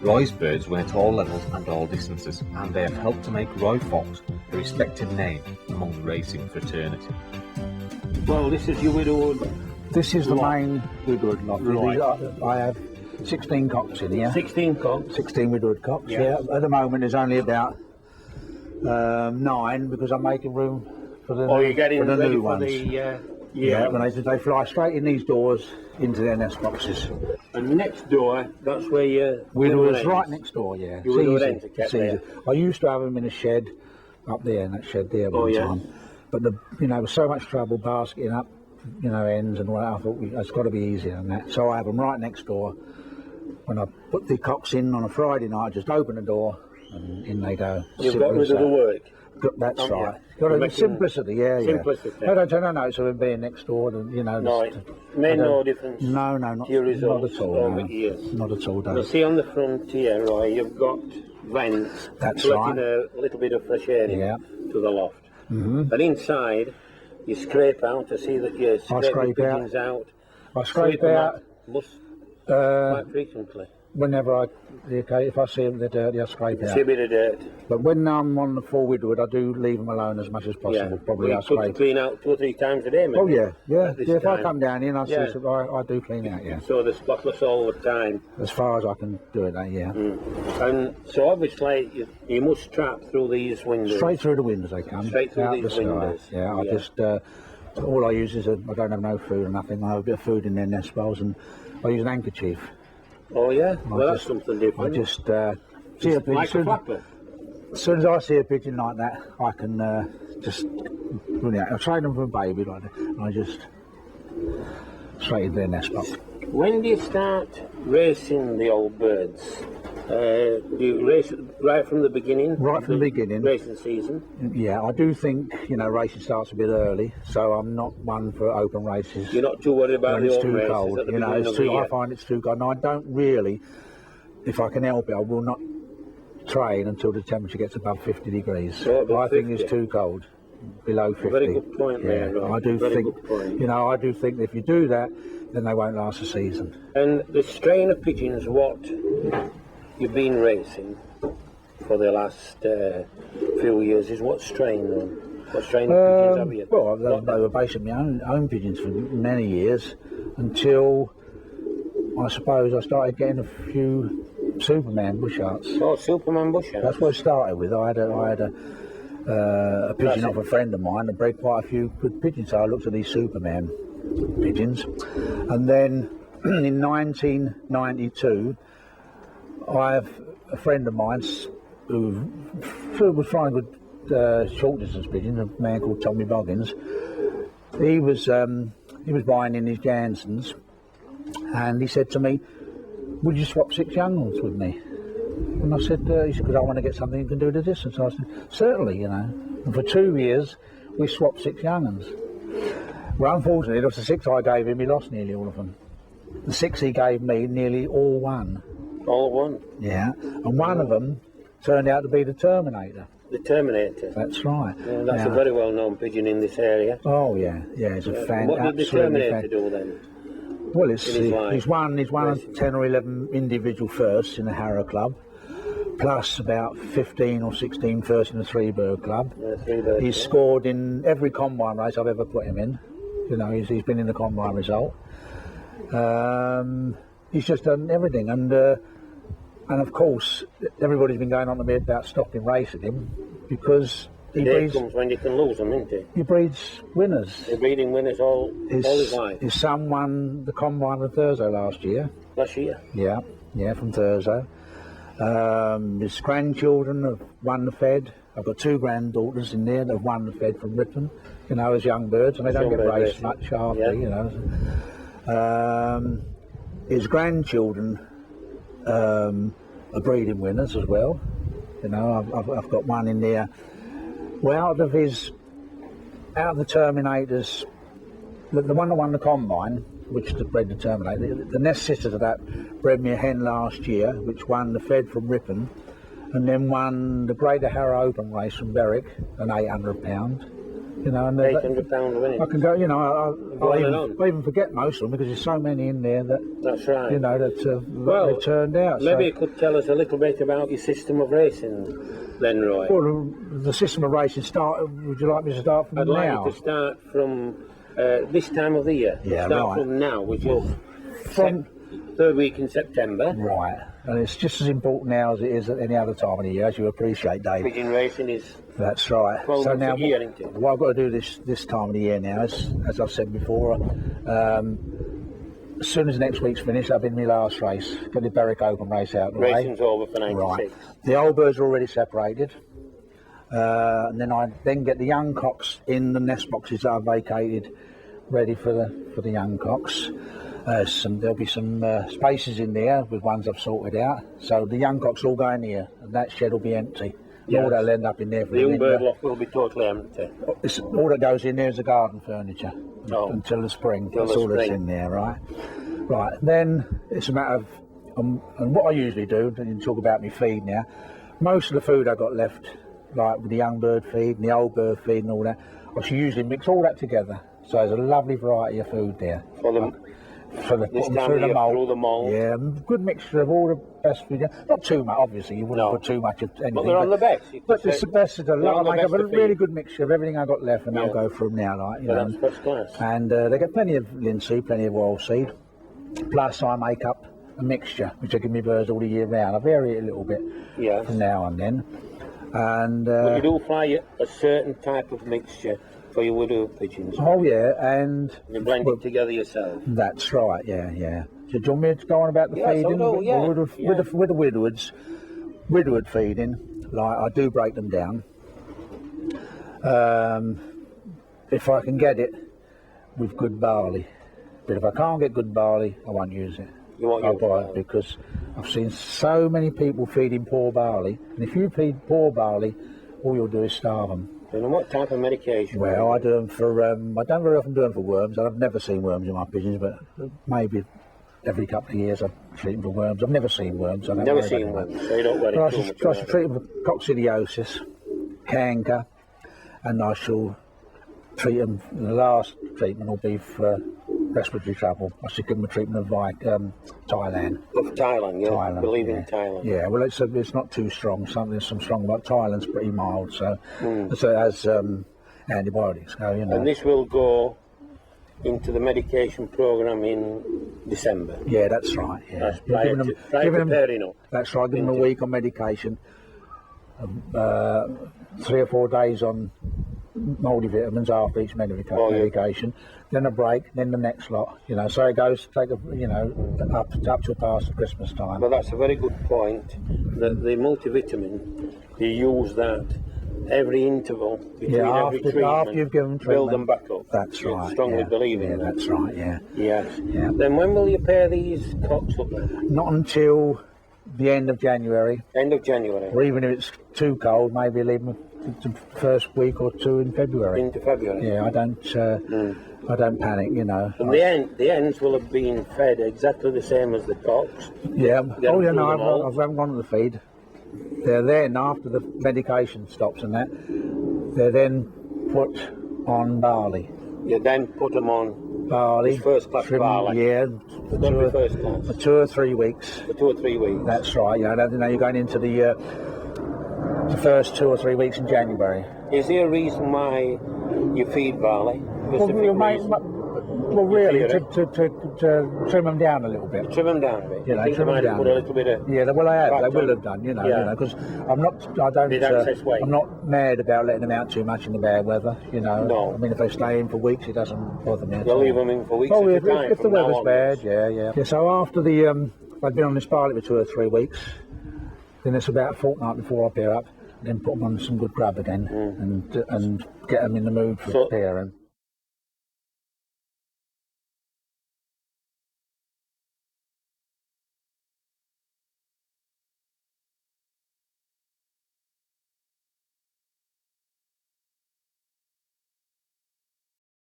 Roy's birds win at all levels and all distances, and they have helped to make Roy Fox a respected name among the racing fraternity. Well, this is your widowed. This is the main widowed lot. Right. I have 16 cocks in here. 16 cocks? 16 widowed cocks, yeah. At the moment there's only about 9 because I'm making room for the, you're getting for the ready new for ones. The, When they fly straight in these doors into their nest boxes. And next door, that's where your widowers right next door, yeah. Your widowed ends are kept there. I used to have them in a shed up there, in that shed there one time. But there was so much trouble basketing up, ends and all that. I thought it's got to be easier than that. So I have them right next door. When I put the cocks in on a Friday night, I just open the door and in they go. You've got rid of the work. That's right. Got a simplicity, Simplicity. I don't notice of them being next door. No, it made no difference. No, not at all. Not at all. You see on the front here, Roy, you've got vents. That's letting a little bit of fresh air to the loft. But inside, you scrape out to see that you scrape the pigeons out. I scrape out. Quite frequently. Whenever if I see them they're dirty, I scrape out. See a bit of dirt. But when I'm on the full widowwood, I do leave them alone as much as possible. Probably I scrape. Clean out 2 or 3 times a day, maybe. Oh yeah. If I come down here and I see some, I do clean out. Yeah. So they're spotless all the time. As far as I can do it, And so obviously you must trap through these windows. Straight through the windows they come. Straight through these windows. Yeah. I just all I use is I don't have no food or nothing. I have a bit of food in their nest bowls and I use an handkerchief. Oh yeah? Well, that's something different. I just see a pigeon. Like a flapper? As soon as I see a pigeon like that, I can just run out. I train them from a baby like that, and I just straight into their nest box. When do you start racing the old birds? Do you race right from the beginning? Right from the beginning. Racing season? Yeah, I do think, racing starts a bit early, so I'm not one for open races. You're not too worried about the open races? It's too cold, it's too, I find it's too cold. And I don't really, if I can help it, I will not train until the temperature gets above 50 degrees. So I think it's too cold, below 50. Very good point there, Rob. I do think, I do think that if you do that, then they won't last a season. And the strain of pigeons, what you've been racing for the last few years is what strain then? What strain of pigeons have you? Well, they were basically my own pigeons for many years until I suppose I started getting a few Superman bush arts. Oh, Superman bush arts. That's what it started with. I had a pigeon off a friend of mine that bred quite a few good pigeons, so I looked at these Superman pigeons. And then in 1992, I have a friend of mine who was flying with short distance pigeons, a man called Tommy Boggins. He was buying in his Jansons, and he said to me, "Would you swap 6 young ones with me?" And I said, he said, "Because I want to get something you can do the distance." I said, "Certainly, And for 2 years, we swapped 6 young ones. Well, unfortunately, it was the 6 I gave him, he lost nearly all of them. The 6 he gave me, nearly all won. All won? Yeah, and one of them turned out to be the Terminator. The Terminator? That's right. Yeah, that's a very well-known pigeon in this area. Oh, yeah, it's a fan. What did the Terminator do then? Well, he's won 10 or 11 individual firsts in the Harrow Club, plus about 15 or 16 firsts in the 3-bird club. He's scored in every combine race I've ever put him in. He's been in the combine result. He's just done everything, and of course everybody's been going on to me about stopping racing him because he breeds. Comes when you can lose them, isn't it? He breeds winners. They're breeding winners all his life. His son won the combine with Thursday last year. Last year? Yeah, from Thursday. His grandchildren have won the Fed. I've got 2 granddaughters in there that have won the Fed from Ripon, as young birds, and they don't get raced much after, His grandchildren are breeding winners as well. I've got one in there. Well, out of the Terminators, the one that won the combine, which bred the Terminator, the nest sister to that bred me a hen last year, which won the Fed from Ripon, and then won the Greater Harrow Open race from Berwick, an £800. You know, and £800 a minute. I can go, you know, I even forget most of them because there's so many in there that, That's right. you know, that they've turned out. Maybe so. you could tell us a little bit about your system of racing then, Roy. Well, the system of racing would you like me to start from I'd now? like you to start from this time of the year. Yeah, start right. from now, which is From third week in September. Right, and it's just as important now as it is at any other time of the year, as you appreciate, Dave. Pigeon racing is That's right. 12 So months now, a year, isn't it? what I've got to do this time of the year now is, as I've said before, as soon as next week's finished, I've been my last race. Got the Berwick Open race out of the way. Racing's over for 96. Right. The old birds are already separated. And then I get the young cocks in the nest boxes that I've vacated, ready for the young cocks. There'll be some spaces in there with ones I've sorted out. So the young cocks all go in here, and that shed will be empty. Yes. All that'll end up in there for The young bird winter. loft will be totally empty. All that goes in there is the garden furniture until the spring. Till That's the all that's spring. in there, right? Right. Then it's a matter of, and what I usually do, and you talk about me feed now, most of the food I got left, like with the young bird feed and the old bird feed and all that, I should usually mix all that together. So there's a lovely variety of food there. For the this time of year, through the mould. Yeah, good mixture of all the best food. Not too much, obviously. You wouldn't put too much of anything. But they're on the best. But it's the best of the lot. I make up a feed. really good mixture of everything I got left, and I'll go through them now, like you know. That's first class. And they get plenty of linseed, plenty of oilseed. Plus, I make up a mixture which I give me birds all the year round. I vary it a little bit from now and then. And but you do fly a certain type of mixture for your widow pigeons. Oh yeah, and you blend it together yourself. That's right. Yeah. So do you want me to go on about the feeding? With the widowed feeding, like I do break them down. If I can get it with good barley, but if I can't get good barley, I won't use it. I'll buy it because I've seen so many people feeding poor barley, and if you feed poor barley, all you'll do is starve them. And what type of medication? Well, I do them for, I don't very often do them for worms. I've never seen worms in my pigeons, but maybe every couple of years I treat them for worms. I've never seen worms. I don't never seen worms, so you don't worry too much. I should treat them for coccidiosis, canker, and I shall treat them, the last treatment will be for respiratory trouble. I should give them a treatment of like Thailand. Of Thailand, yeah. Thailand, Believe in Thailand. Yeah, well, it's not too strong. There's some strong, but Thailand's pretty mild, so it has antibiotics. So, you know. And this will go into the medication program in December. Yeah, that's right. Yeah. That's prior to pairing up. That's right. Give them a week on medication, 3 or 4 days on multivitamins after each medication, then a break, then the next lot. You know, so it goes up to past Christmas time. Well, that's a very good point. That the multivitamin, you use that every interval between every treatment. After you've given treatment, build them back up. That's right. You strongly believe in that. That's right. Yeah. Yes. Yeah. Then when will you pair these cocks up then? Not until the end of January. End of January. Or even if it's too cold, maybe leave them the first week or two in February. Into February. Yeah, I don't panic, you know. And the ends will have been fed exactly the same as the cocks. Yeah. Oh, yeah, no, I haven't gone to the feed. They're then, after the medication stops and that, they're then put on barley. You then put them on barley. First class barley. Yeah. First class. For 2 or 3 weeks. For 2 or 3 weeks. That's right, yeah. Now you're going into the first 2 or 3 weeks in January. Is there a reason why you feed barley? Well, really, to trim them down a little bit. Trim them down a bit. You know, think trim them down. Put a little bit of well, I have. They will have done. You know, because I'm not mad about letting them out too much in the bad weather. You know. No. I mean, if they stay in for weeks, it doesn't bother me. You'll leave them in for weeks at a time. If the weather's bad, yeah. So after I've been on this barley for 2 or 3 weeks, then it's about a fortnight before I pair up. Then put them on some good grub again and get them in the mood for pairing.